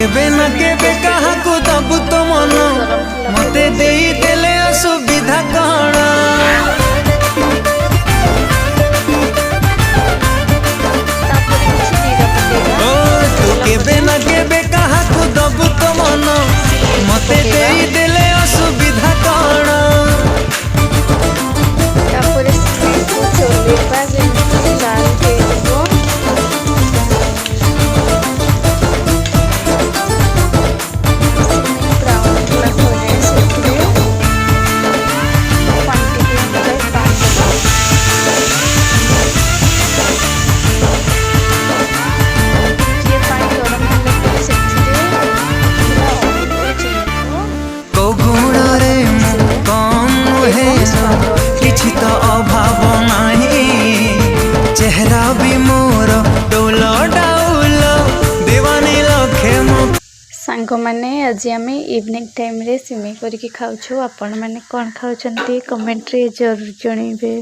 केबे न केबे कहा को दबु तो मन मते देई देले असुविधा कण ओ तू केबे न केबे कहा को दबु तो मन मते देई देले असुविधा कण किछि तो अभाव नाही चेहरा भी मोर डोल डाउल दीवानी लखे सांग मैंने आज आम इवनिंग टाइम रे सिमेई करके खाऊँ आपण मैंने कौन खाऊँ कमेंट रे जरूर जनइबे।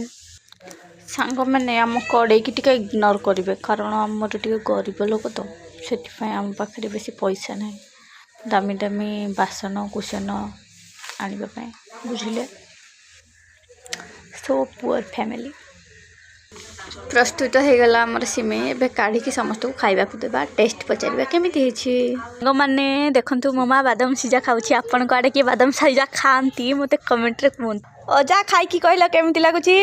सांग मैंने आम कड़े की टिके इग्नोर करेंगे कारण आमर टे गरीब लोक तो से आम पाखे बेसी पैसा ना दामी दामी बासन कुसन आने बुझे सो पुअर फैमिली प्रस्तुत हो गला आमर सिमेई एबे काढ़ी की समस्त को खाइबा को देबा टेस्ट पचारिबा केमिति हिची माने देखंतु ममा बादाम सिजा खाउछि आपन को आडे के बादाम सिजा खांती मते कमेंट रे कहूँ अजा खाई की कहला केमिति लागुछि।